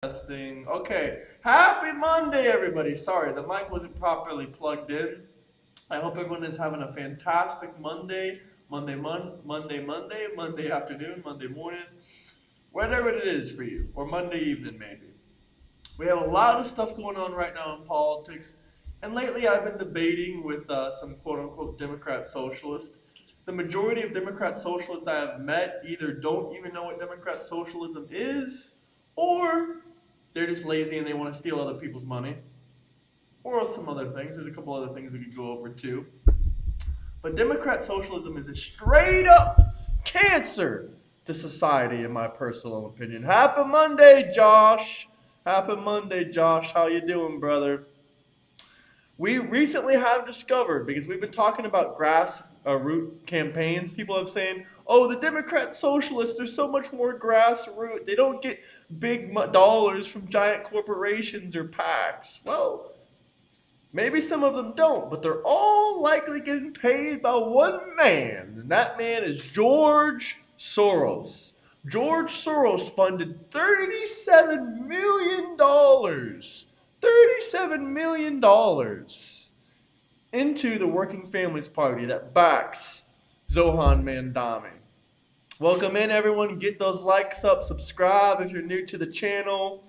Testing. Okay. Happy Monday, everybody. Sorry, the mic wasn't properly plugged in. I hope everyone is having a fantastic Monday, Monday afternoon, Monday morning, whatever it is for you, or Monday evening maybe. We have a lot of stuff going on right now in politics, and lately I've been debating with some quote unquote Democrat socialists. The majority of Democrat socialists I have met either don't even know what Democrat socialism is, or they're just lazy and they want to steal other people's money, or some other things. There's a couple other things we could go over too. But Democrat socialism is a straight up cancer to society, in my personal opinion. Happy Monday, Josh. Happy Monday, Josh. How you doing, brother? We recently have discovered, because we've been talking about grassroots campaigns, people have saying, oh, the Democrat socialists are so much more grassroots. They don't get big dollars from giant corporations or PACs. Well, maybe some of them don't, but they're all likely getting paid by one man, and that man is George Soros. George Soros funded $37 million. $37 million into the Working Families Party that backs Zohran Mamdani. Welcome in, everyone. Get those likes up. Subscribe if you're new to the channel.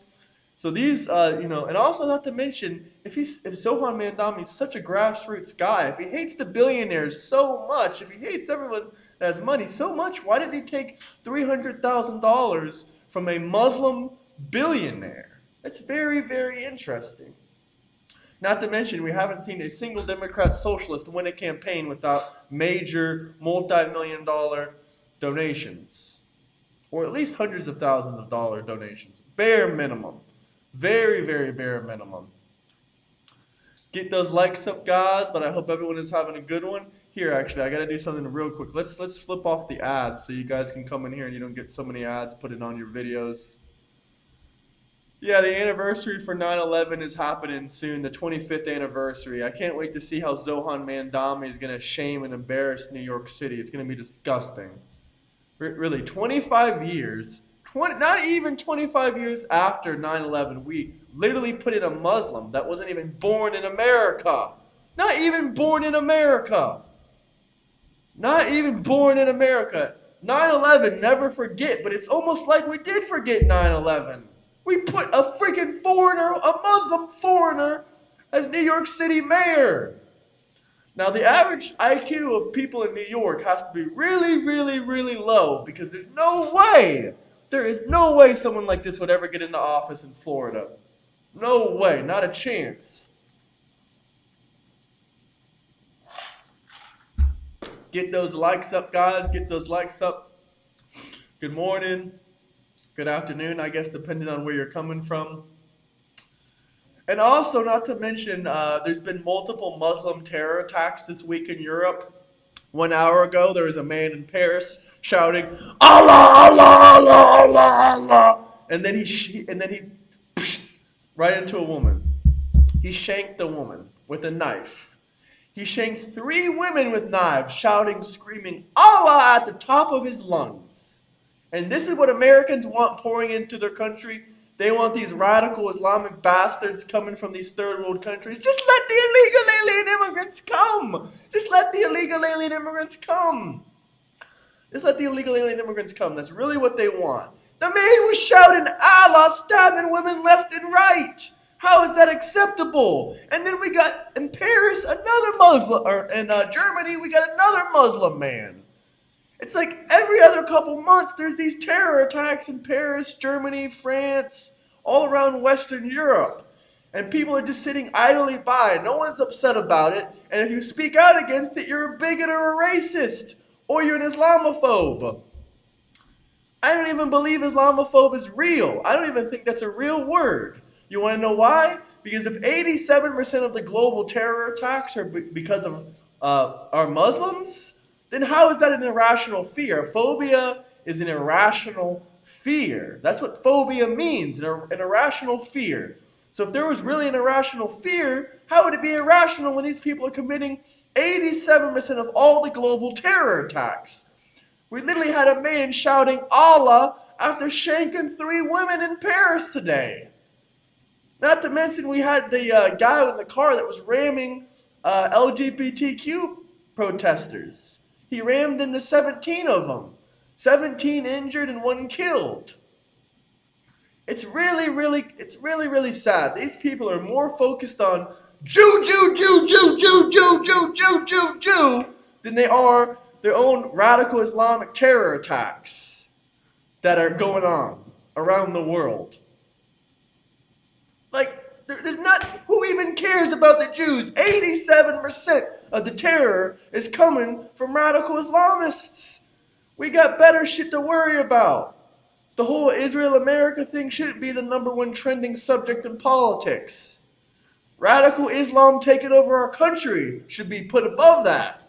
So these, and also not to mention, if Zohran Mamdani is such a grassroots guy, if he hates the billionaires so much, if he hates everyone that has money so much, why did he take $300,000 from a Muslim billionaire? That's very, very interesting. Not to mention, we haven't seen a single Democrat socialist win a campaign without major multi-million-dollar donations, or at least hundreds of thousands of dollar donations. Bare minimum. Very, very bare minimum. Get those likes up, guys, but I hope everyone is having a good one. Here, actually, I got to do something real quick. Let's flip off the ads so you guys can come in here and you don't get so many ads put in on your videos. Yeah, the anniversary for 9/11 is happening soon, the 25th anniversary. I can't wait to see how Zohran Mamdani is going to shame and embarrass New York City. It's going to be disgusting. Really, 25 years, not even 25 years after 9/11, we literally put in a Muslim that wasn't even born in America. Not even born in America. Not even born in America. 9/11, never forget, but it's almost like we did forget 9/11. We put a freaking foreigner, a Muslim foreigner, as New York City mayor. Now, the average IQ of people in New York has to be really, really, really low, because there is no way someone like this would ever get into office in Florida. No way, not a chance. Get those likes up, guys. Get those likes up. Good morning. Good afternoon, I guess, depending on where you're coming from. And also, not to mention, there's been multiple Muslim terror attacks this week in Europe. 1 hour ago, there was a man in Paris shouting, "Allah, Allah, Allah, Allah, Allah," and then he right into a woman. He shanked a woman with a knife. He shanked 3 women with knives, shouting, screaming, "Allah" at the top of his lungs. And this is what Americans want pouring into their country. They want these radical Islamic bastards coming from these third world countries. Just let the illegal alien immigrants come. Just let the illegal alien immigrants come. Just let the illegal alien immigrants come. That's really what they want. The man was shouting Allah, stabbing women left and right. How is that acceptable? And then we got in Paris another Muslim, or in Germany we got another Muslim man. It's like every other couple months there's these terror attacks in Paris, Germany, France, all around Western Europe. And people are just sitting idly by. No one's upset about it. And if you speak out against it, you're a bigot or a racist. Or you're an Islamophobe. I don't even believe Islamophobe is real. I don't even think that's a real word. You want to know why? Because if 87% of the global terror attacks are because of are Muslims, then how is that an irrational fear? Phobia is an irrational fear. That's what phobia means, an irrational fear. So if there was really an irrational fear, how would it be irrational when these people are committing 87% of all the global terror attacks? We literally had a man shouting Allah after shanking 3 women in Paris today. Not to mention we had the guy in the car that was ramming LGBTQ protesters. He rammed into 17 of them. 17 injured and 1 killed. It's really sad. These people are more focused on Jew than they are their own radical Islamic terror attacks that are going on around the world. Like, there's not, who even cares about the Jews? 87% of the terror is coming from radical Islamists. We got better shit to worry about. The whole Israel-America thing shouldn't be the #1 trending subject in politics. Radical Islam taking over our country should be put above that.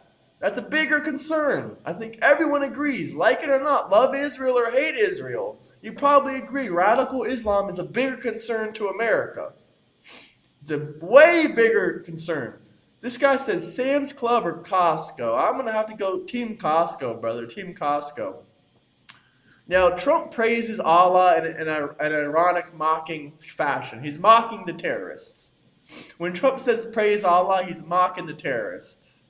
That's a bigger concern. I think everyone agrees, like it or not, love Israel or hate Israel. You probably agree radical Islam is a bigger concern to America. It's a way bigger concern. This guy says Sam's Club or Costco. I'm going to have to go Team Costco, brother. Team Costco. Now, Trump praises Allah in an ironic, mocking fashion. He's mocking the terrorists. When Trump says praise Allah, he's mocking the terrorists.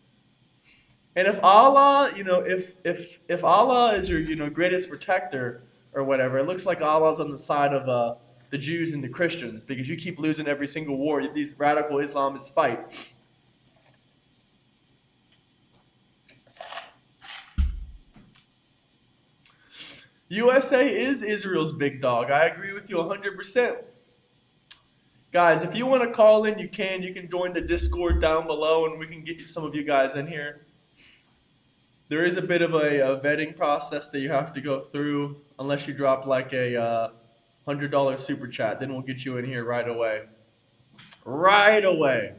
And if Allah, if Allah is your, greatest protector or whatever, it looks like Allah's on the side of the Jews and the Christians because you keep losing every single war these radical Islamists fight. USA is Israel's big dog. I agree with you 100%. Guys, if you want to call in, you can. You can join the Discord down below, and we can get some of you guys in here. There is a bit of a vetting process that you have to go through, unless you drop like a $100 super chat. Then we'll get you in here right away. Right away.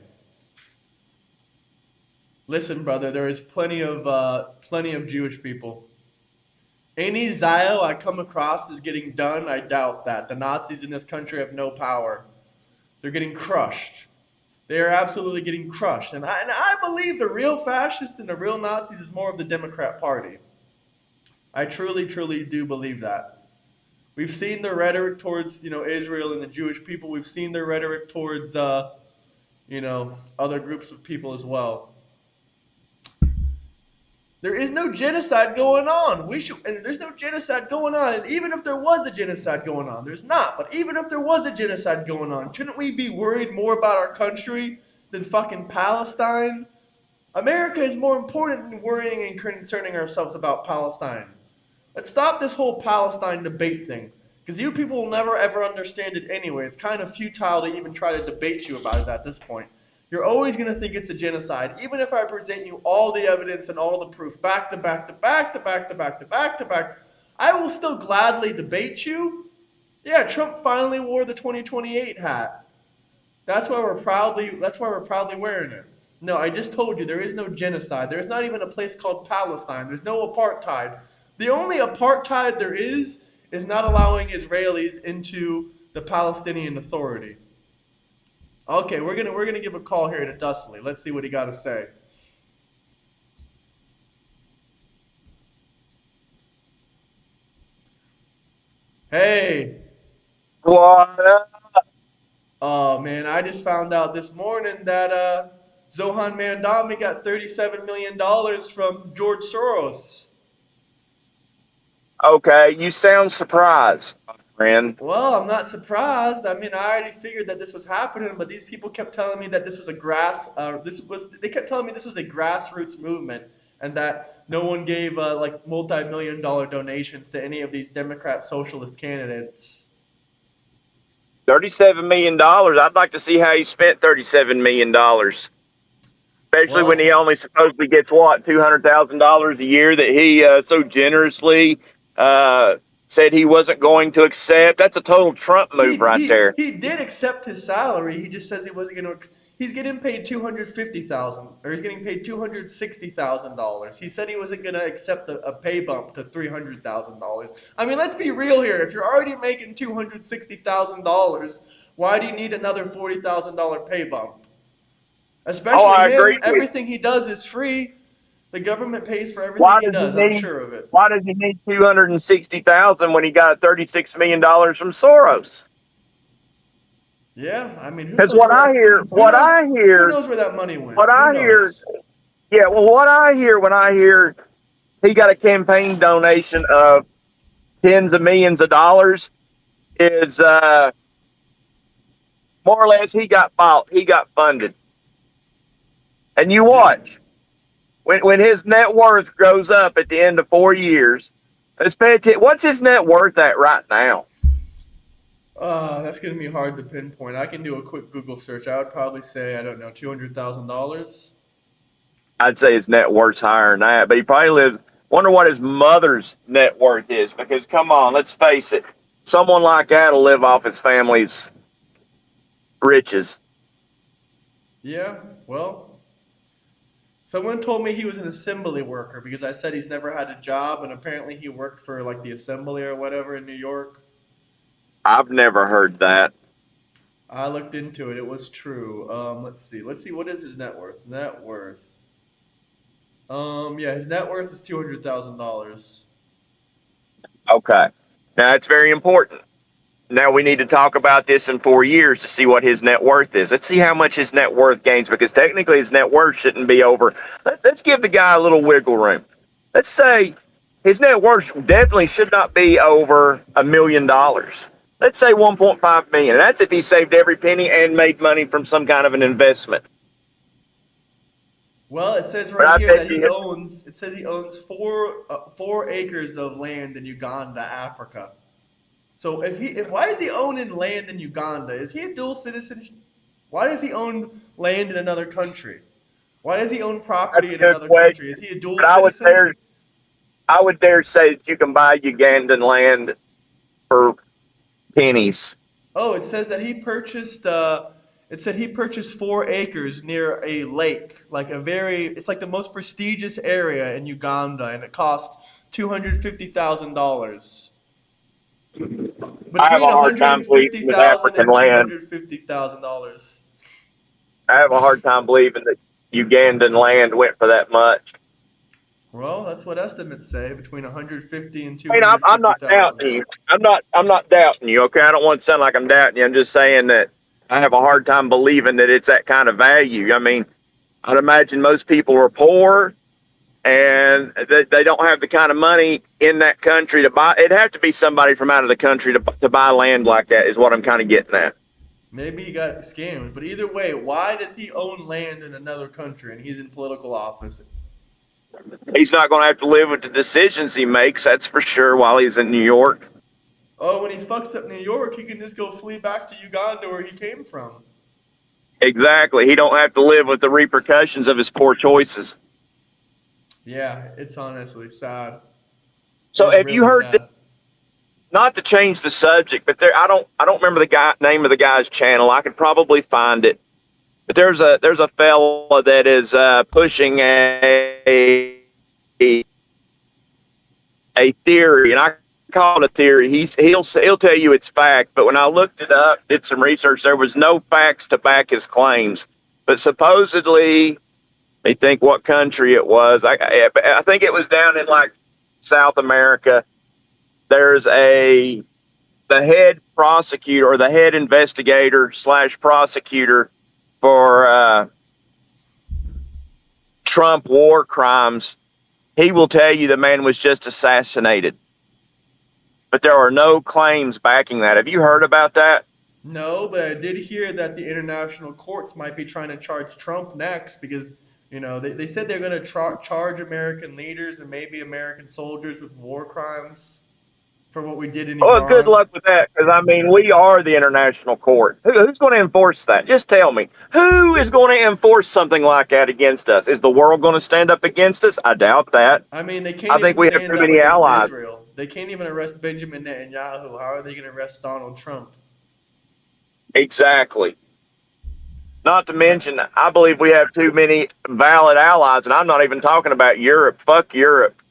Listen, brother, there is plenty of Jewish people. Any Zio I come across is getting done. I doubt that. The Nazis in this country have no power. They're getting crushed. They are absolutely getting crushed. And I believe the real fascists and the real Nazis is more of the Democrat Party. I truly, truly do believe that. We've seen their rhetoric towards, Israel and the Jewish people. We've seen their rhetoric towards, other groups of people as well. There is no genocide going on. There's no genocide going on. And even if there was a genocide going on, there's not. But even if there was a genocide going on, shouldn't we be worried more about our country than fucking Palestine? America is more important than worrying and concerning ourselves about Palestine. Let's stop this whole Palestine debate thing. Because you people will never ever understand it anyway. It's kind of futile to even try to debate you about it at this point. You're always going to think it's a genocide, even if I present you all the evidence and all the proof back to back to back to back to back to back to back. I will still gladly debate you. Yeah, Trump finally wore the 2028 hat. That's why we're proudly wearing it. No, I just told you there is no genocide. There's not even a place called Palestine. There's no apartheid. The only apartheid there is not allowing Israelis into the Palestinian Authority. Okay, we're gonna give a call here to Dustley. Let's see what he got to say. Hey. What up? Oh man, I just found out this morning that Zohran Mamdani got $37 million from George Soros. Okay, you sound surprised, my friend. Well, I'm not surprised. I mean, I already figured that this was happening, but these people kept telling me that this was they kept telling me this was a grassroots movement and that no one gave like multi-million-dollar donations to any of these Democrat socialist candidates. $37 million. I'd like to see how he spent $37 million. Especially when he only supposedly gets, $200,000 a year that he so generously said he wasn't going to accept. That's a total Trump move there. He did accept his salary. He just says he wasn't going to. He's getting paid $250,000, or he's getting paid $260,000. He said he wasn't going to accept a pay bump to $300,000. I mean, let's be real here. If you're already making $260,000, why do you need another $40,000 pay bump? Especially him, everything he does is free. The government pays for everything Why he does he does. I'm need sure of it. why does he need 260,000 when he got $36 million from Soros? Yeah, I mean, who Because knows where who knows where that money went? what Who I hear, knows? yeah, well, what I hear when I hear he got a campaign donation of tens of millions of dollars is more or less he got funded. And you Yeah. watch when his net worth goes up at the end of 4 years. Let's pay attention. What's his net worth at right now? That's gonna be hard to pinpoint. I can do a quick Google search. I would probably say, I don't know, $200,000. I'd say his net worth's higher than that, but he probably lives. Wonder what his mother's net worth is, because come on, let's face it, someone like that'll live off his family's riches. Yeah, well, someone told me he was an assembly worker because I said he's never had a job, and apparently he worked for like the assembly or whatever in New York. I've never heard that. I looked into it. It was true. Let's see. Let's see. What is his net worth? Net worth. Yeah, his net worth is $200,000. Okay, now that's very important. Now we need to talk about this in 4 years to see what his net worth is. Let's see how much his net worth gains, because technically his net worth shouldn't be over. Let's give the guy a little wiggle room. Let's say his net worth definitely should not be over $1 million. Let's say 1.5 million. And that's if he saved every penny and made money from some kind of an investment. Well, it says But right I here bet that he you, owns. It says he owns 4 acres of land in Uganda, Africa. So if why is he owning land in Uganda? Is he a dual citizen? Why does he own land in another country? Why does he own that's property a in good another country? question. Is he a dual But citizen? I would dare say that you can buy Ugandan land for pennies. Oh, it says that he purchased. It said he purchased 4 acres near a lake, like a very. It's like the most prestigious area in Uganda, and it cost $250,000. I have Between a one hard hundred time and believing fifty that thousand African and two land. hundred fifty thousand dollars. I have a hard time believing that Ugandan land went for that much. Well, that's what estimates say. Between 150 and I mean, two hundred I'm fifty not thousand. doubting you. I'm not doubting you. Okay, I don't want to sound like I'm doubting you. I'm just saying that I have a hard time believing that it's that kind of value. I mean, I'd imagine most people are poor and they don't have the kind of money in that country to buy. It'd have to be somebody from out of the country to buy land like that. Is what I'm kind of getting at. Maybe he got scammed, but either way, why does he own land in another country and he's in political office? He's not going to have to live with the decisions he makes. That's for sure. While he's in New York. Oh, when he fucks up New York, he can just go flee back to Uganda where he came from. Exactly. He don't have to live with the repercussions of his poor choices. Yeah, it's honestly sad. So It's have you really heard this? sad. Not to change the subject, but I don't remember the guy name of the guy's channel. I could probably find it. But there's a fella that is pushing a theory, and I call it a theory. He'll tell you it's fact, but when I looked it up, did some research, there was no facts to back his claims. But supposedly, they think what country it was. I think it was down in like South America. There's the head prosecutor or the head investigator slash prosecutor for Trump war crimes. He will tell you the man was just assassinated, but there are no claims backing that. Have you heard about that? No, but I did hear that the international courts might be trying to charge Trump next because, they said they're going to charge American leaders and maybe American soldiers with war crimes for what we did in Well, good Iran. luck with that, because I mean, we are the international court. Who's going to enforce that? Just tell me. Who is going to enforce something like that against us? Is the world going to stand up against us? I doubt that. I mean, they I can't think even we have stand too up many against allies. Israel. They can't even arrest Benjamin Netanyahu. How are they going to arrest Donald Trump? Exactly. Not to mention, I believe we have too many valid allies, and I'm not even talking about Europe. Fuck Europe.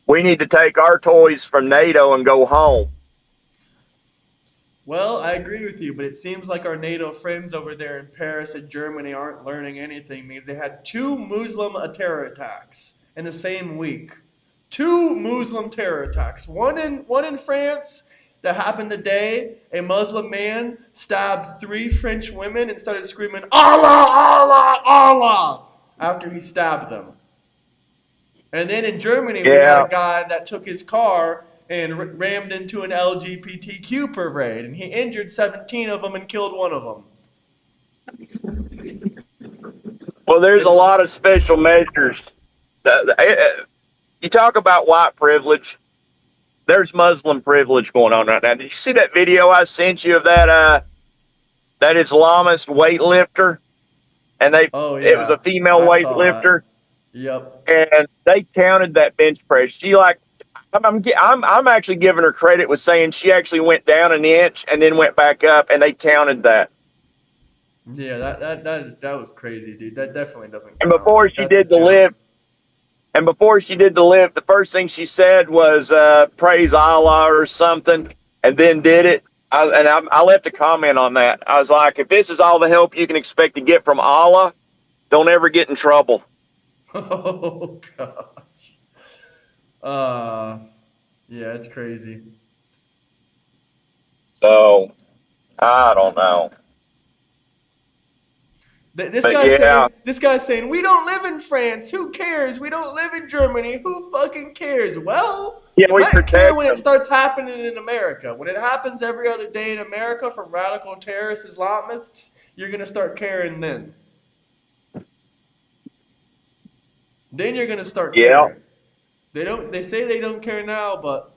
We need to take our toys from NATO and go home. Well, I agree with you, but it seems like our NATO friends over there in Paris and Germany aren't learning anything because they had two Muslim terror attacks in the same week. Two Muslim terror attacks. One in France that happened today. A Muslim man stabbed three French women and started screaming Allah, Allah, Allah after he stabbed them. And then in Germany, we had a Yeah. guy that took his car and rammed into an LGBTQ parade, and he injured 17 of them and killed one of them. Well, there's a It's lot of special measures. You talk about white privilege. There's Muslim privilege going on right now. Did you see that video I sent you of that Islamist weightlifter? And oh it was yeah, a female I saw that. weightlifter, Yep. and they counted that bench press. I'm actually giving her credit with saying she actually went down an inch and then went back up, and they counted that. Yeah, that was crazy, dude. That definitely doesn't And count. before Like she that's a did the lift, joke. the first thing she said was "Praise Allah" or something, and then did it. I left a comment on that. I was like, if this is all the help you can expect to get from Allah, don't ever get in trouble. Oh gosh. Uh, yeah, it's crazy. So I don't know, This but guy's saying yeah, this guy's saying we don't live in France. Who cares? We don't live in Germany. Who fucking cares? Well, yeah, you we might care protect when it them. starts happening in America. When it happens every other day in America from radical terrorist Islamists, you're gonna start caring then. Then you're gonna start Yeah. caring. They say they don't care now, but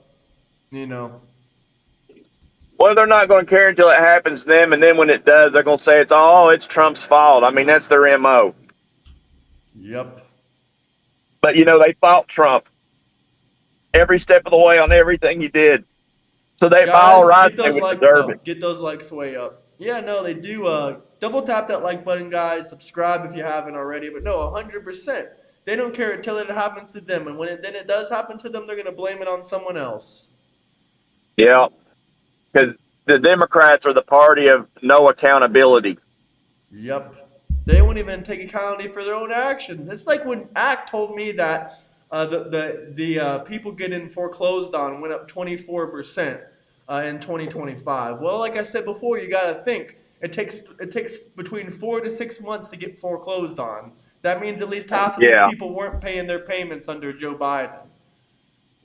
you know. Well, they're not going to care until it happens to them, and then when it does, they're going to say it's Trump's fault. I mean, that's their MO. Yep. But they fought Trump every step of the way on everything he did. So by all Guys, rights, get they those would likes deserve it. up. Get those likes way up. Yeah, no, they do. Double tap that like button, guys. Subscribe if you haven't already. But no, 100%. They don't care until it happens to them, and when it does happen to them, they're gonna blame it on someone else. Yeah, because the Democrats are the party of no accountability. Yep. They won't even take accountability for their own actions. It's like when ACT told me that the people getting foreclosed on went up 24% in 2025. Well, like I said before, you got to think it takes between 4 to 6 months to get foreclosed on. That means at least half of these Yeah, people weren't paying their payments under Joe Biden.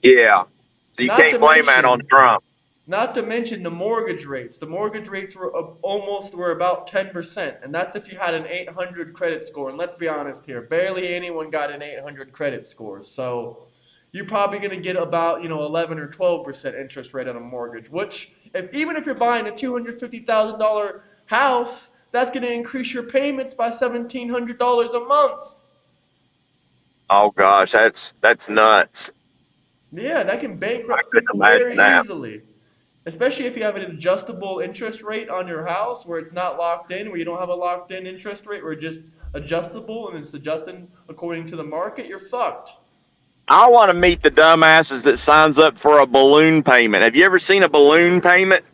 yeah. So you Not to can't blame that on mention Trump. Not to mention the mortgage rates. The mortgage rates were about 10%, and that's if you had an 800 credit score. And let's be honest here, barely anyone got an 800 credit score. So you're probably going to get about 11 or 12% interest rate on a mortgage. Which, even if you're buying a $250,000 house, that's going to increase your payments by $1,700 a month. Oh gosh, that's nuts. Yeah, that can I bankrupt couldn't people imagine very that. easily. Especially if you have an adjustable interest rate on your house where it's not locked in, where you don't have a locked in interest rate, where it's just adjustable and it's adjusting according to the market, you're fucked. I want to meet the dumbasses that signs up for a balloon payment. Have you ever seen a balloon payment?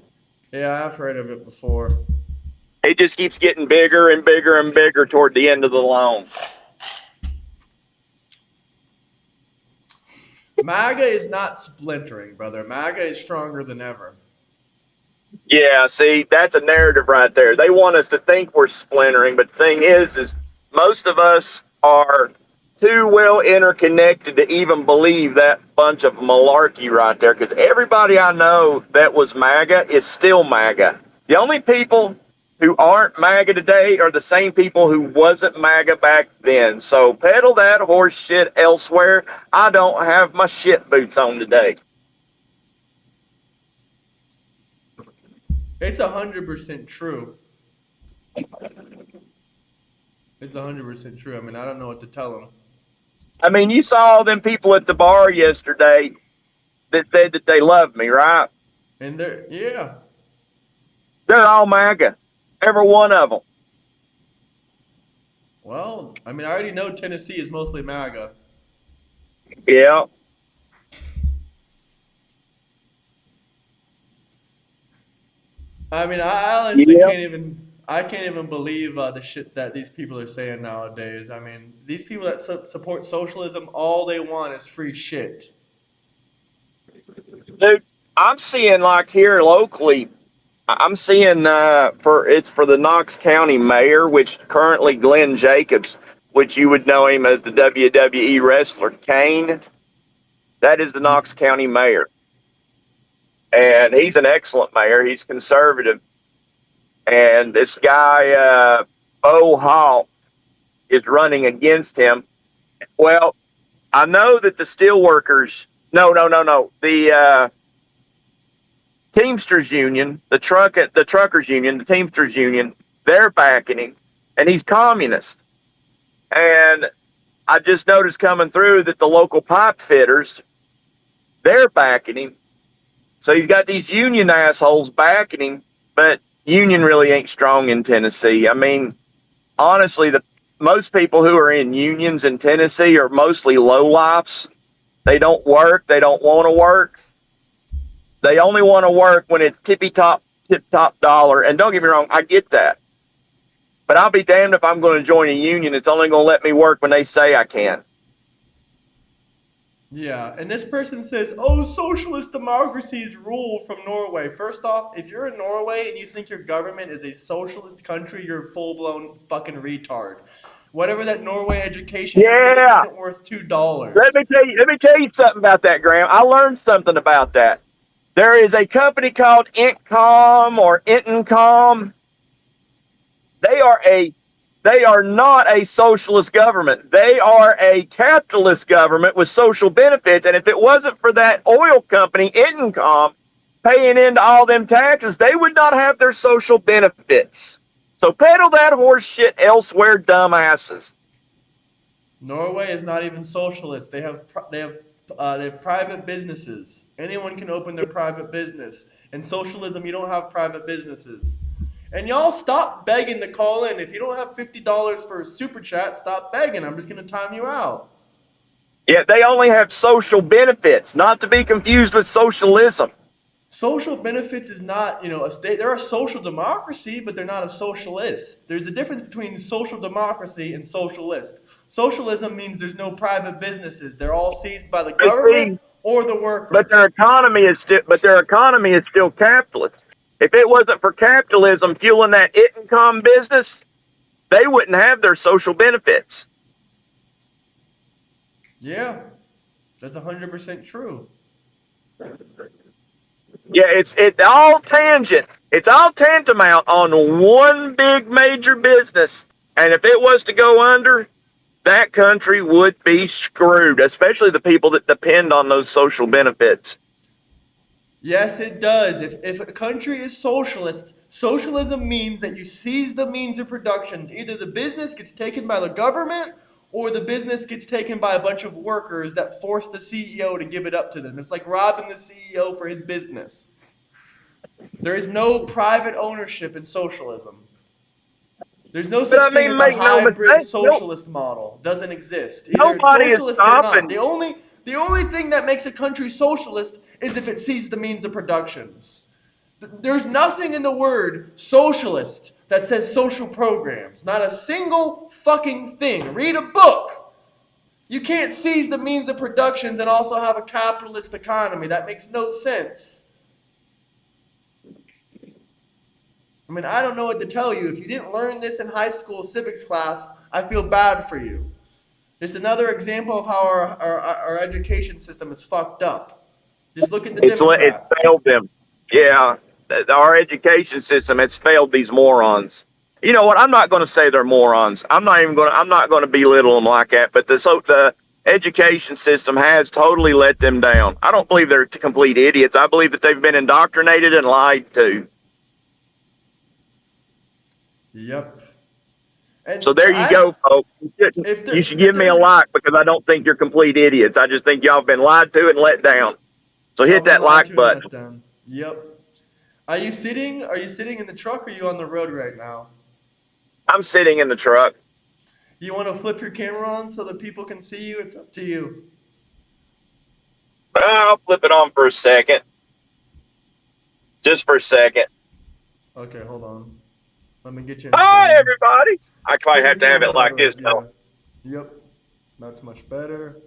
Yeah, I've heard of it before. It just keeps getting bigger and bigger and bigger toward the end of the loan. MAGA is not splintering, brother. MAGA is stronger than ever. Yeah, see, that's a narrative right there. They want us to think we're splintering, but the thing is most of us are too well interconnected to even believe that bunch of malarkey right there. Because everybody I know that was MAGA is still MAGA. The only people who aren't MAGA today are the same people who wasn't MAGA back then. So peddle that horse shit elsewhere. I don't have my shit boots on today. It's 100% true. It's 100% true. I mean, I don't know what to tell them. I mean, you saw all them people at the bar yesterday that said that they love me, right? And yeah. They're all MAGA. Every one of them. Well, I mean, I already know Tennessee is mostly MAGA. Yeah. I mean, I honestly Yeah. can't even believe the shit that these people are saying nowadays. I mean, these people that support socialism, all they want is free shit. Dude, I'm seeing like here locally, I'm seeing for the Knox County mayor, which currently Glenn Jacobs, which you would know him as the WWE wrestler Kane. That is the Knox County mayor, and he's an excellent mayor. He's conservative, and this guy Bo Hall is running against him. Well, I know that the steelworkers, no, the Teamsters Union, the truckers union, the Teamsters Union, they're backing him, and he's communist. And I just noticed coming through that the local pipe fitters, they're backing him. So he's got these union assholes backing him, but union really ain't strong in Tennessee. I mean, honestly, the most people who are in unions in Tennessee are mostly lowlifes. They don't work. They don't want to work. They only want to work when it's tip top dollar. And don't get me wrong, I get that. But I'll be damned if I'm going to join a union. It's only going to let me work when they say I can. Yeah, and this person says, "Oh, socialist democracies rule from Norway." First off, if you're in Norway and you think your government is a socialist country, you're a full-blown fucking retard. Whatever that Norway education you're getting Yeah. isn't worth $2. Let me tell you something about that, Graham. I learned something about that. There is a company called Intcom or Intencom. They are a they are not a socialist government. They are a capitalist government with social benefits. And if it wasn't for that oil company, Intencom, paying into all them taxes, they would not have their social benefits. So peddle that horse shit elsewhere, dumbasses. Norway is not even socialist. They have private businesses. Anyone can open their private business. In socialism, you don't have private businesses. And y'all stop begging to call in. If you don't have $50 for a super chat, stop begging. I'm just gonna time you out. Yeah, they only have social benefits, not to be confused with socialism. Social benefits is not, a state. They're a social democracy, but they're not a socialist. There's a difference between social democracy and socialist. Socialism means there's no private businesses. They're all seized by the You government see, or the but worker. their economy is still capitalist. If it wasn't for capitalism fueling that income business, they wouldn't have their social benefits. Yeah, that's 100% true. Yeah, it's all tangent. It's all tantamount on one big major business. And if it was to go under, that country would be screwed, especially the people that depend on those social benefits. Yes, it does. If a country is socialist, socialism means that you seize the means of productions. Either the business gets taken by the government or the business gets taken by a bunch of workers that force the CEO to give it up to them. It's like robbing the CEO for his business. There is no private ownership in socialism. There's no But such I thing mean, as a make no hybrid mistake, socialist model. Doesn't exist. Either it's nobody is socialist or not. stopping. The only thing that makes a country socialist is if it sees the means of productions. There's nothing in the word socialist that says social programs. Not a single fucking thing. Read a book. You can't seize the means of productions and also have a capitalist economy. That makes no sense. I mean, I don't know what to tell you. If you didn't learn this in high school civics class, I feel bad for you. It's another example of how our education system is fucked up. Just look at the It's Democrats. failed them. Yeah, our education system has failed these morons. You know what? I'm not going to say they're morons. I'm not going to belittle them like that. But the education system has totally let them down. I don't believe they're complete idiots. I believe that they've been indoctrinated and lied to. Yep. So And there you I go, folks. if You there should if give me a there's like because I don't think you're complete idiots. I just think y'all have been lied to and let down. So y'all hit been that lied like to and button. let down. Yep. Are you sitting in the truck or are you on the road right now? I'm sitting in the truck. You want to flip your camera on so that people can see you? It's up to you. I'll flip it on for a second. Just for a second. Okay, hold on. Let me get you in Hi, frame. everybody. I quite have Get to you have in it like photo. this, Yeah. though. Yep. That's much better.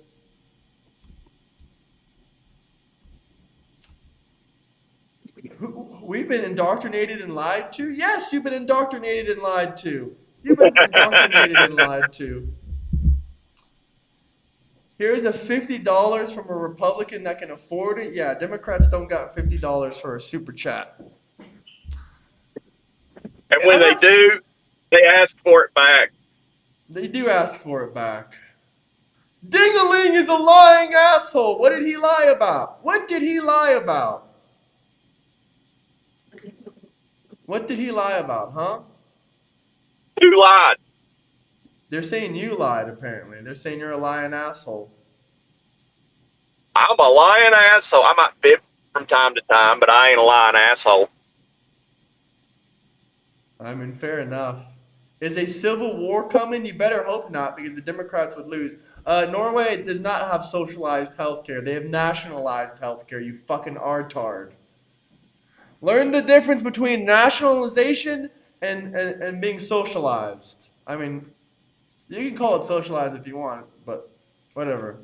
We've been indoctrinated and lied to? Yes, you've been indoctrinated and lied to. You've been indoctrinated and lied to. Here's a $50 from a Republican that can afford it. Yeah, Democrats don't got $50 for a super chat. And when I'm they not. do, they ask for it back. They do ask for it back. Dingaling is a lying asshole. What did he lie about? What did he lie about? What did he lie about, huh? Who lied? They're saying you lied, apparently. They're saying you're a lying asshole. I'm a lying asshole. I might bib from time to time, but I ain't a lying asshole. I mean, fair enough. Is a civil war coming? You better hope not, because the Democrats would lose. Norway does not have socialized healthcare. They have nationalized healthcare, you fucking artard. Learn the difference between nationalization and being socialized. I mean, you can call it socialized if you want, but whatever.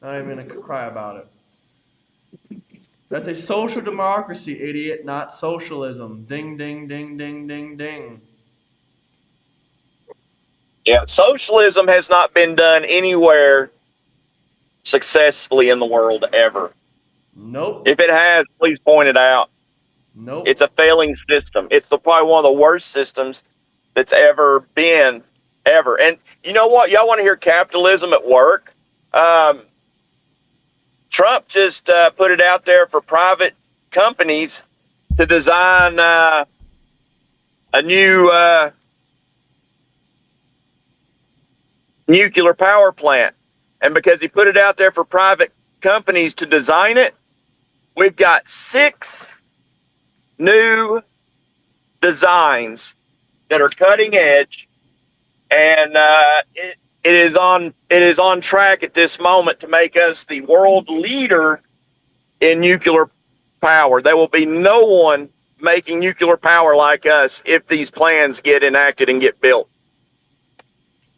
Not even gonna cry about it. That's a social democracy, idiot, not socialism. Ding, ding, ding, ding, ding, ding. Yeah, socialism has not been done anywhere successfully in the world ever. Nope. If it has, please point it out. It's Nope. a failing system. It's probably one of the worst systems that's ever been, ever. And you know what? Y'all want to hear capitalism at work? Um, Trump just put it out there for private companies to design a new nuclear power plant. And because he put it out there for private companies to design it, we've got 6 new designs that are cutting edge, and it is on track at this moment to make us the world leader in nuclear power. There will be no one making nuclear power like us if these plans get enacted and get built.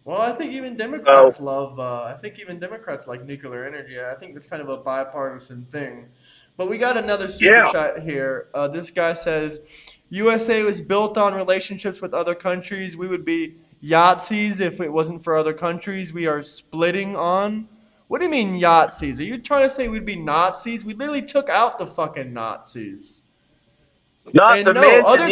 Well, I think even So Democrats love. I think even Democrats like nuclear energy. I think it's kind of a bipartisan thing. But we got another super yeah, chat here. This guy says, "USA was built on relationships with other countries. We would be Yahtzees if it wasn't for other countries. We are splitting on." What do you mean Yahtzees? Are you trying to say we'd be Nazis? We literally took out the fucking Nazis. not And to no, mention, other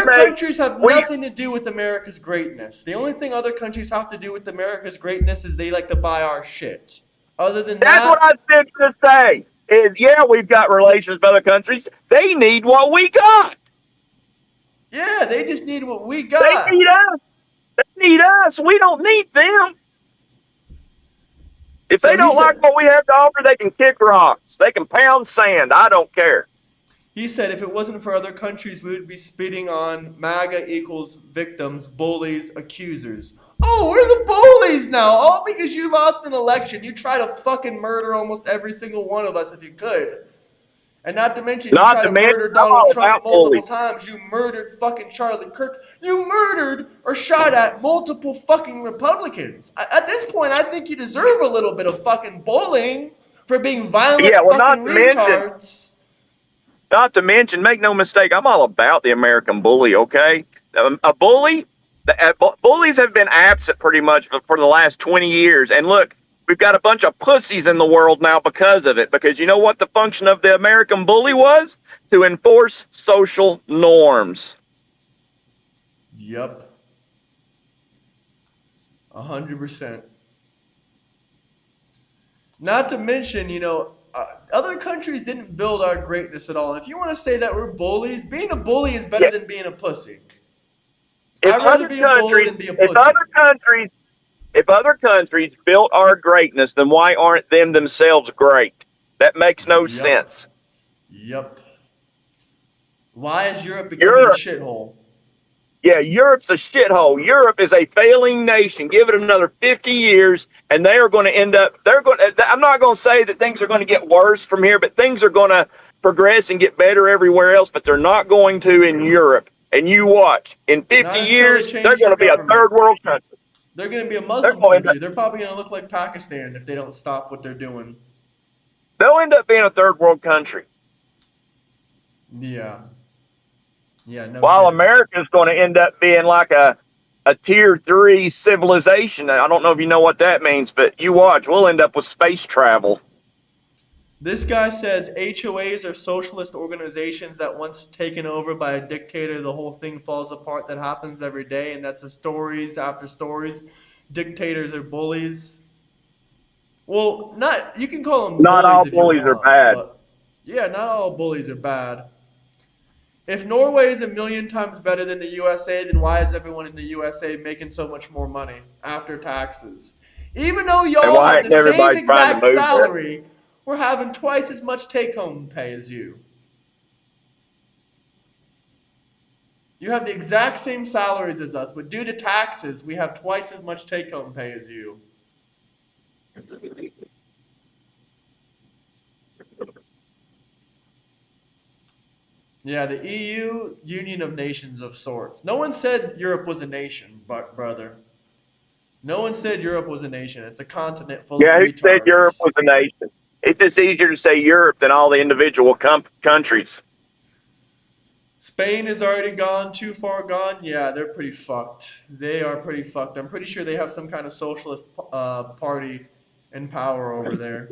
countries have we. nothing to do with America's greatness. The only thing other countries have to do with America's greatness is they like to buy our shit. Other than That's what that, I said to say. Is we've got relations with other countries. They need what we got. yeah, they just need what we They need got. us. They need us. We don't need them. If they So don't like what we have to offer, they can kick rocks. They can pound sand. I don't care. he said if it wasn't for other countries, we would be spitting on MAGA equals victims, bullies, accusers. Oh, we're the bullies now. All because you lost an election. You try to fucking murder almost every single one of us if you could. And not to mention, you Not try to to mention, murder I'm Donald all Trump about multiple bullies. times. You murdered fucking Charlie Kirk. You murdered or shot at multiple fucking Republicans. At this point, I think you deserve a little bit of fucking bullying for being Yeah, violent well, fucking retards. not to mention, make no mistake, I'm all about the American bully. Okay, a bully. Bullies have been absent pretty much for the last 20 years, and look, we've got a bunch of pussies in the world now because of it. Because you know what the function of the American bully was? To enforce social norms. Yep. 100%. Not to mention, other countries didn't build our greatness at all. If you want to say that we're bullies, being a bully is better Yeah, than being a pussy. if I'd rather other be a bully countries, than be a if pussy. other countries if other countries built our greatness, then why aren't them themselves great? That makes no Yep. sense. Yep. Why is Europe becoming a Europe, shithole? Yeah, Europe's a shithole. Europe is a failing nation. Give it another 50 years, and they are going to end up. I'm not going to say that things are going to get worse from here, but things are going to progress and get better everywhere else. But they're not going to in Europe. And you watch. In 50 Not until they years, they're change going their to be a government. third world country. They're going to be a They're Muslim going to end up, country. They're probably going to look like Pakistan if they don't stop what they're doing. they'll end up being a third world country. Yeah. Yeah, no While kidding. America's going to end up being like a tier 3 civilization. I don't know if you know what that means, but you watch. We'll end up with space travel. This guy says HOAs are socialist organizations that once taken over by a dictator, the whole thing falls apart. That happens every day, and that's the stories after stories. Dictators are bullies. Well, not you can call them Not bullies all if you bullies are want, bad. but yeah, not all bullies are bad. If Norway is a million times better than the USA, then why is everyone in the USA making so much more money after taxes? Even though And y'all why have ain't the same everybody trying to exact move there? salary, we're having twice as much take-home pay as you. You have the exact same salaries as us, but due to taxes, we have twice as much take-home pay as you. Yeah, the EU, Union of Nations of sorts. No one said Europe was a nation, brother. No one said Europe was a nation. It's a continent full of Yeah, who said Europe retards. was a nation? It's just easier to say Europe than all the individual countries. Spain is already gone, too far gone. Yeah, they're pretty fucked. They are pretty fucked. I'm pretty sure they have some kind of socialist party in power over there.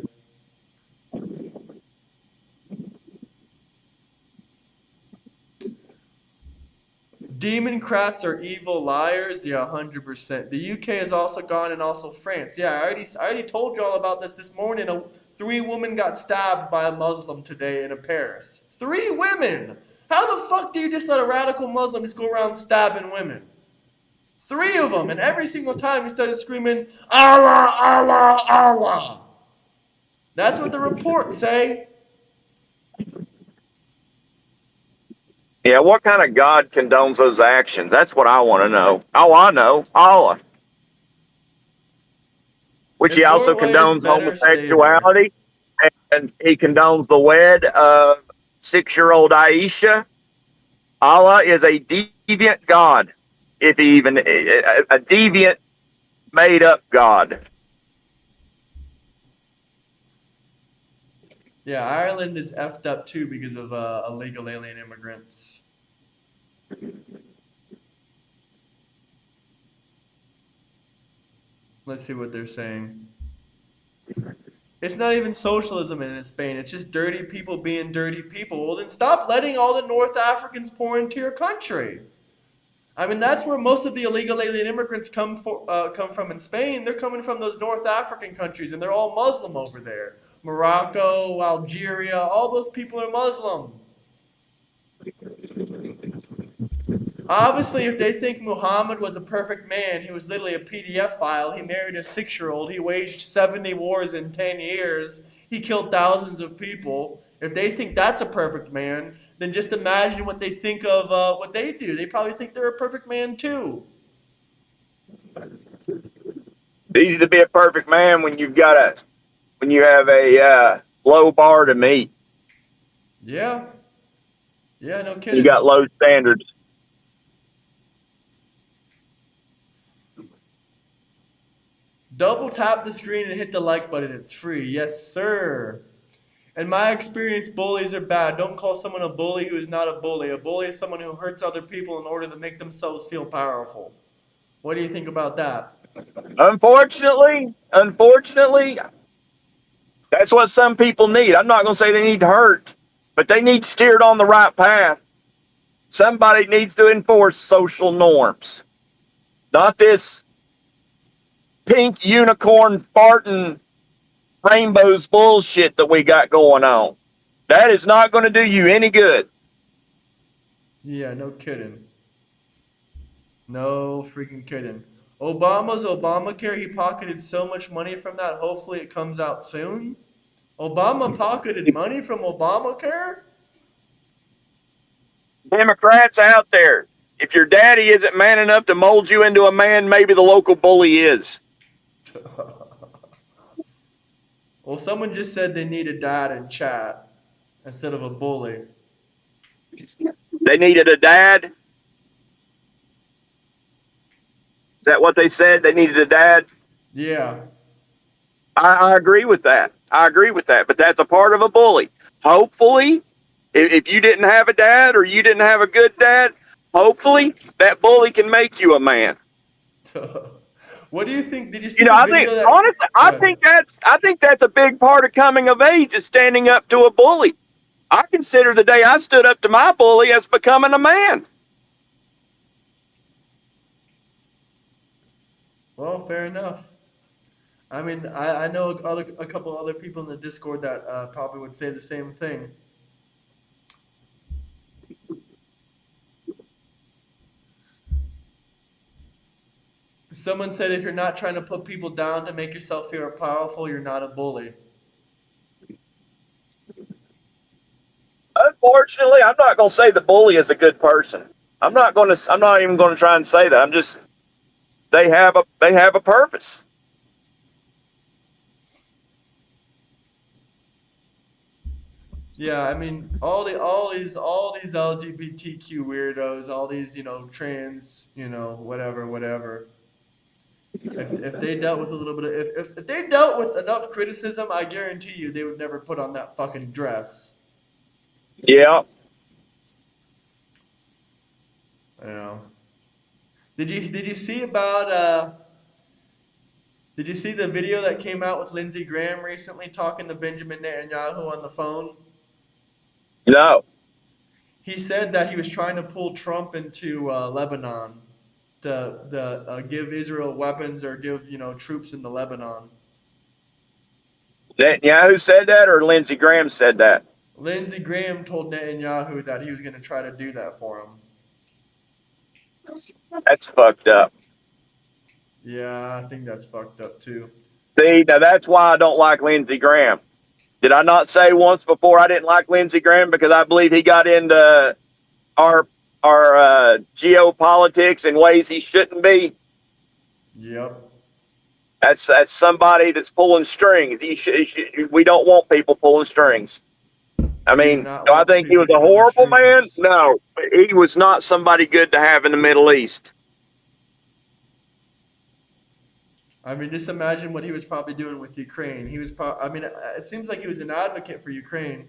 Democrats are evil liars. Yeah, 100%. The UK is also gone, and also France. Yeah, I already told y'all about this morning. 3 women got stabbed by a Muslim today in Paris. 3 women. How the fuck do you just let a radical Muslim just go around stabbing women? 3 of them, and every single time he started screaming, Allah, Allah, Allah. That's what the reports say. Yeah, what kind of God condones those actions? That's what I want to know. Oh, I know. Allah. Which he If also Norway is condones better, stay there. homosexuality, and he condones the wed of 6-year-old Aisha. Allah is a deviant God, if he even a deviant, made up God. Yeah, Ireland is effed up too because of illegal alien immigrants. Let's see what they're saying. It's not even socialism in Spain. It's just dirty people being dirty people. Well, then stop letting all the North Africans pour into your country. I mean, that's where most of the illegal alien immigrants come from in Spain. They're coming from those North African countries, and they're all Muslim over there. Morocco, Algeria, all those people are Muslim. Obviously, if they think Muhammad was a perfect man, he was literally a PDF file. He married a 6-year-old. He waged 70 wars in 10 years. He killed thousands of people. If they think that's a perfect man, then just imagine what they think of what they do. They probably think they're a perfect man too. It's easy to be a perfect man when you have a low bar to meet. Yeah. Yeah, no You got kidding. low standards. Double tap the screen and hit the like button. It's free. Yes, sir. In my experience, bullies are bad. Don't call someone a bully who is not a bully. A bully is someone who hurts other people in order to make themselves feel powerful. What do you think about that? Unfortunately, that's what some people need. I'm not going to say they need hurt, but they need steered on the right path. Somebody needs to enforce social norms, not this pink unicorn farting rainbows bullshit that we got going on. That is not going to do you any good. Yeah, no kidding. No freaking kidding. Obama's Obamacare, he pocketed so much money from that. Hopefully it comes out soon. Obama pocketed money from Obamacare? Democrats out there, If your daddy isn't man enough to mold you into a man, maybe the local bully is. Well, someone just said they need a dad in chat instead of a bully. They needed a dad. Is that what they said? They needed a dad? Yeah. I agree with that. I agree with that. But that's a part of a bully. Hopefully, if you didn't have a dad or you didn't have a good dad, hopefully that bully can make you a man. What do you think? Did you see You know, the I think video that? honestly, I think that's a big part of coming of age is standing up to a bully. I consider the day I stood up to my bully as becoming a man. Well, fair enough. I mean, I know a couple other people in the Discord that probably would say the same thing. Someone said if you're not trying to put people down to make yourself feel powerful, you're not a bully. Unfortunately, I'm not going to say the bully is a good person. I'm not even going to try and say that. I'm just they have a purpose. Yeah, I mean, all these LGBTQ weirdos, all these trans, whatever. If they dealt with a little bit of if they dealt with enough criticism, I guarantee you they would never put on that fucking dress. Yeah. You know. Did you see about did you see the video that came out with Lindsey Graham recently talking to Benjamin Netanyahu on the phone? No. He said that he was trying to pull Trump into Lebanon to give Israel weapons or give troops into Lebanon. Netanyahu said that, or Lindsey Graham said that? Lindsey Graham told Netanyahu that he was going to try to do that for him. That's fucked up. Yeah, I think that's fucked up too. See, now that's why I don't like Lindsey Graham. Did I not say once before I didn't like Lindsey Graham because I believe he got into our geopolitics in ways he shouldn't be? Yep. That's somebody that's pulling strings. We don't want people pulling strings. I mean, do I think he was a horrible man? No, he was not somebody good to have in the Middle East. I mean, just imagine what he was probably doing with Ukraine. He was I mean, it seems like he was an advocate for Ukraine.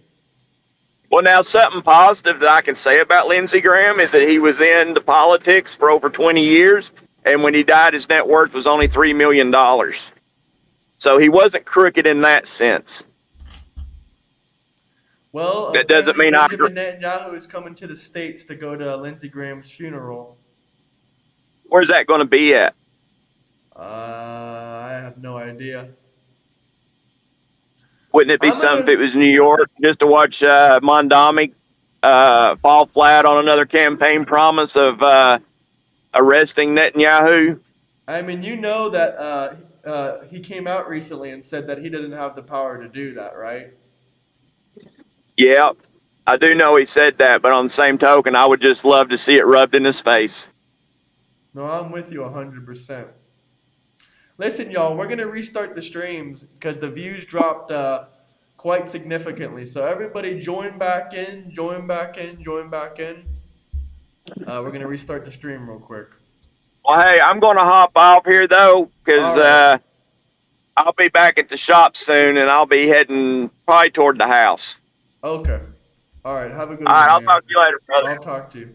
Well, now, something positive that I can say about Lindsey Graham is that he was in the politics for over 20 years, and when he died, his net worth was only $3 million. So he wasn't crooked in that sense. Well, that doesn't mean Benjamin Netanyahu is coming to the States to go to Lindsey Graham's funeral. Where's that going to be at? I have no idea. Wouldn't it be something if it was New York, just to watch Mamdani fall flat on another campaign promise of arresting Netanyahu? I mean, you know that he came out recently and said that he doesn't have the power to do that, right? Yeah, I do know he said that, but on the same token, I would just love to see it rubbed in his face. No, I'm with you 100%. Listen, y'all, we're going to restart the streams because the views dropped quite significantly. So everybody join back in. We're going to restart the stream real quick. Well, hey, I'm going to hop off here, though, because I'll be back at the shop soon, and I'll be heading probably toward the house. Okay. All right. Have a good one. All right, I'll man. talk to you later, brother. I'll talk to you.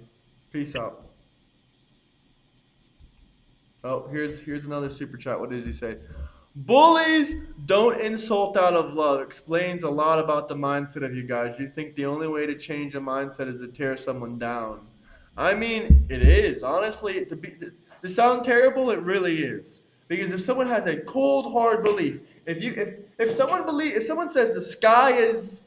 Peace out. Oh, here's another super chat. What does he say? Bullies don't insult out of love. Explains a lot about the mindset of you guys. You think the only way to change a mindset is to tear someone down. I mean, it is. Honestly, to sound terrible, it really is. Because if someone has a cold, hard belief, if someone says the sky is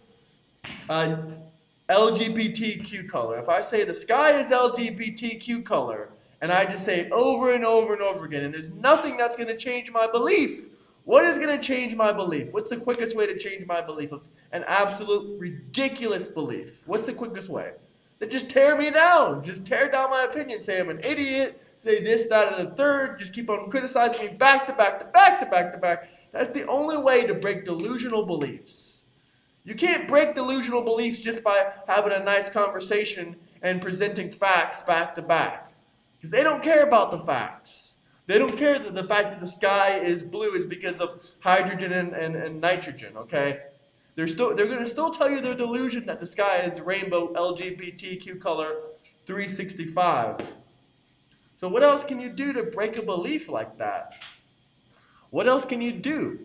LGBTQ color, if I say the sky is LGBTQ color, and I just say it over and over and over again, and there's nothing that's going to change my belief. What is going to change my belief? What's the quickest way to change my belief of an absolute ridiculous belief? What's the quickest way? They just tear me down. Just tear down my opinion. Say I'm an idiot. Say this, that, and the third. Just keep on criticizing me back to back to back to back to back. That's the only way to break delusional beliefs. You can't break delusional beliefs just by having a nice conversation and presenting facts back to back. Because they don't care about the facts. They don't care that the fact that the sky is blue is because of hydrogen and nitrogen, okay? They're going to still tell you their delusion that the sky is rainbow LGBTQ color 365. So what else can you do to break a belief like that? What else can you do?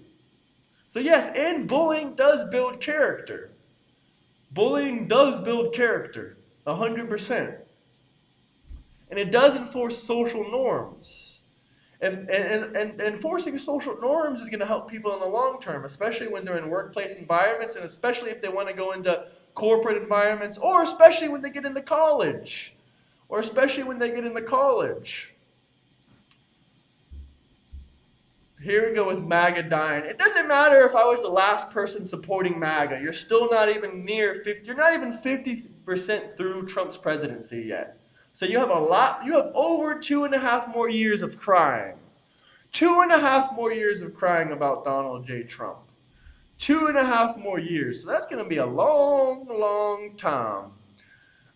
So yes, and bullying does build character. Bullying does build character, 100%. And it does enforce social norms. And enforcing social norms is going to help people in the long term, especially when they're in workplace environments, and especially if they want to go into corporate environments, or especially when they get into college. Here we go with MAGA dying. It doesn't matter if I was the last person supporting MAGA. You're still not even near 50. You're not even 50% through Trump's presidency yet. So you have over 2.5 more years of crying. 2.5 more years of crying about Donald J. Trump. 2.5 more years. So that's going to be a long, long time.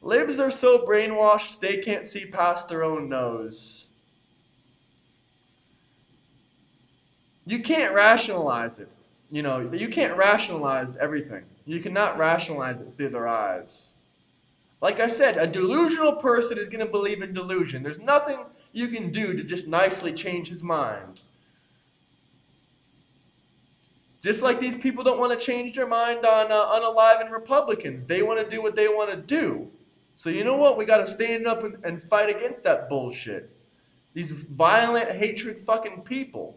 Libs are so brainwashed they can't see past their own nose. You can't rationalize it. You can't rationalize everything. You cannot rationalize it through their eyes. Like I said, a delusional person is going to believe in delusion. There's nothing you can do to just nicely change his mind. Just like these people don't want to change their mind on unalive Republicans. They want to do what they want to do. So you know what? We got to stand up and fight against that bullshit. These violent, hatred fucking people.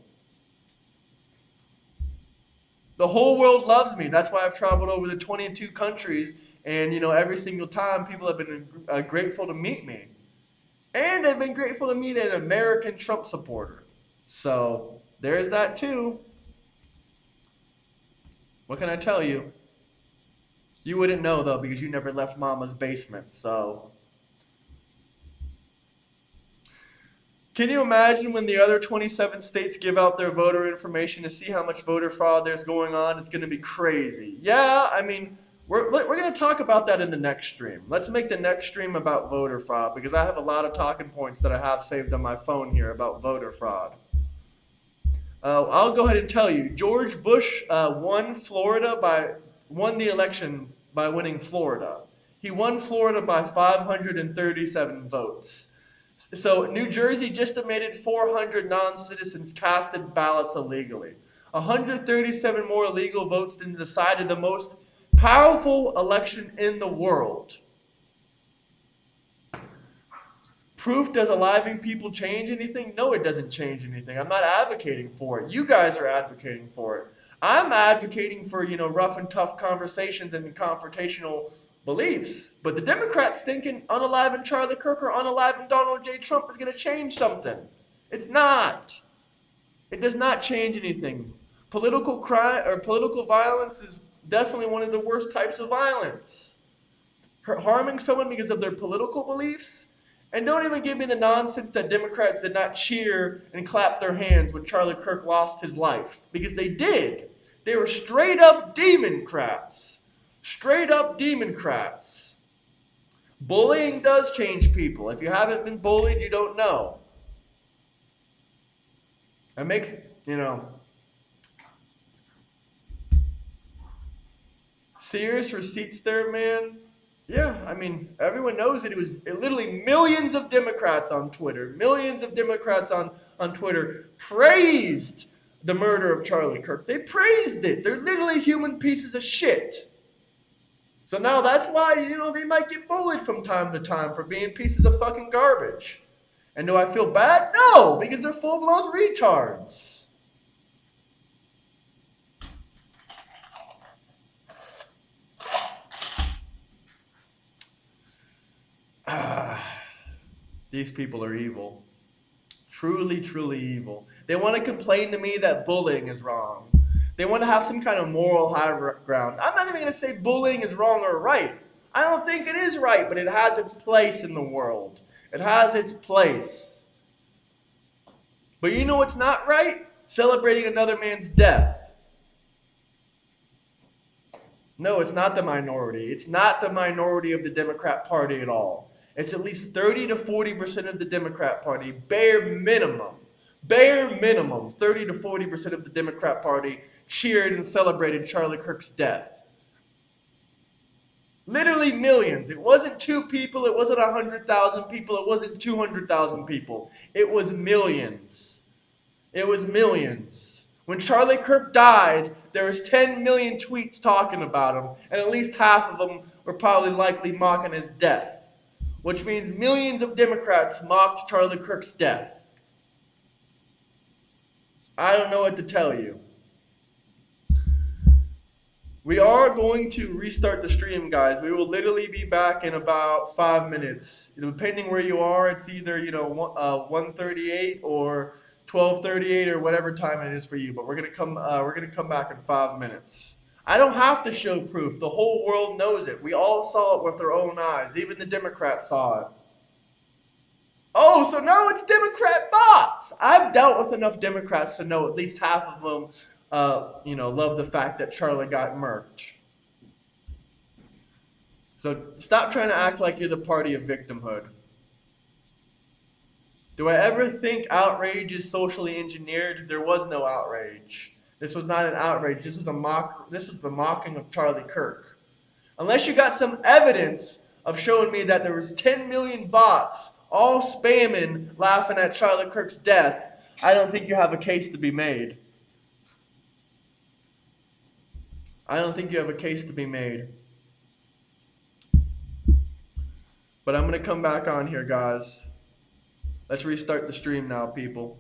The whole world loves me. That's why I've traveled over the 22 countries. And, every single time people have been grateful to meet me. And they've been grateful to meet an American Trump supporter. So, there's that too. What can I tell you? You wouldn't know, though, because you never left Mama's basement, so. Can you imagine when the other 27 states give out their voter information to see how much voter fraud there's going on? It's going to be crazy. Yeah, I mean, we're going to talk about that in the next stream. Let's make the next stream about voter fraud, because I have a lot of talking points that I have saved on my phone here about voter fraud. I'll go ahead and tell you. George Bush won the election by winning Florida. He won Florida by 537 votes. So New Jersey just admitted 400 non-citizens casted ballots illegally. 137 more illegal votes than decided the most powerful election in the world. Proof, does aliving people change anything? No, it doesn't change anything. I'm not advocating for it. You guys are advocating for it. I'm advocating for, rough and tough conversations and confrontational beliefs. But the Democrats thinking unaliving Charlie Kirk or unaliving Donald J. Trump is going to change something. It's not. It does not change anything. Political crime or political violence is definitely one of the worst types of violence. Harming someone because of their political beliefs. And don't even give me the nonsense that Democrats did not cheer and clap their hands when Charlie Kirk lost his life. Because they did. They were straight up Democrats. Straight up Democrats. Bullying does change people. If you haven't been bullied, you don't know. It makes, serious receipts there, man. Yeah, I mean, everyone knows that it was literally millions of Democrats on Twitter. Millions of Democrats on Twitter praised the murder of Charlie Kirk. They praised it. They're literally human pieces of shit. So now that's why, they might get bullied from time to time for being pieces of fucking garbage. And do I feel bad? No, because they're full-blown retards. These people are evil. Truly, truly evil. They want to complain to me that bullying is wrong. They want to have some kind of moral high ground. I'm not even going to say bullying is wrong or right. I don't think it is right, but it has its place in the world. It has its place. But you know what's not right? Celebrating another man's death. No, it's not the minority. It's not the minority of the Democrat Party at all. It's at least 30 to 40% of the Democrat Party, bare minimum. Bare minimum, 30 to 40% of the Democrat Party cheered and celebrated Charlie Kirk's death. Literally millions. It wasn't 2 people, it wasn't 100,000 people, it wasn't 200,000 people. It was millions. It was millions. When Charlie Kirk died, there was 10 million tweets talking about him, and at least half of them were probably likely mocking his death, which means millions of Democrats mocked Charlie Kirk's death. I don't know what to tell you. We are going to restart the stream, guys. We will literally be back in about 5 minutes. Depending where you are, it's either 1:38 or 12:38 or whatever time it is for you. But we're gonna come back in 5 minutes. I don't have to show proof. The whole world knows it. We all saw it with our own eyes. Even the Democrats saw it. Oh, so now it's Democrat bots. I've dealt with enough Democrats to know at least half of them, love the fact that Charlie got murked. So stop trying to act like you're the party of victimhood. Do I ever think outrage is socially engineered? There was no outrage. This was not an outrage. This was the mocking of Charlie Kirk. Unless you got some evidence of showing me that there was 10 million bots all spamming, laughing at Charlie Kirk's death, I don't think you have a case to be made. I don't think you have a case to be made. But I'm going to come back on here, guys. Let's restart the stream now, people.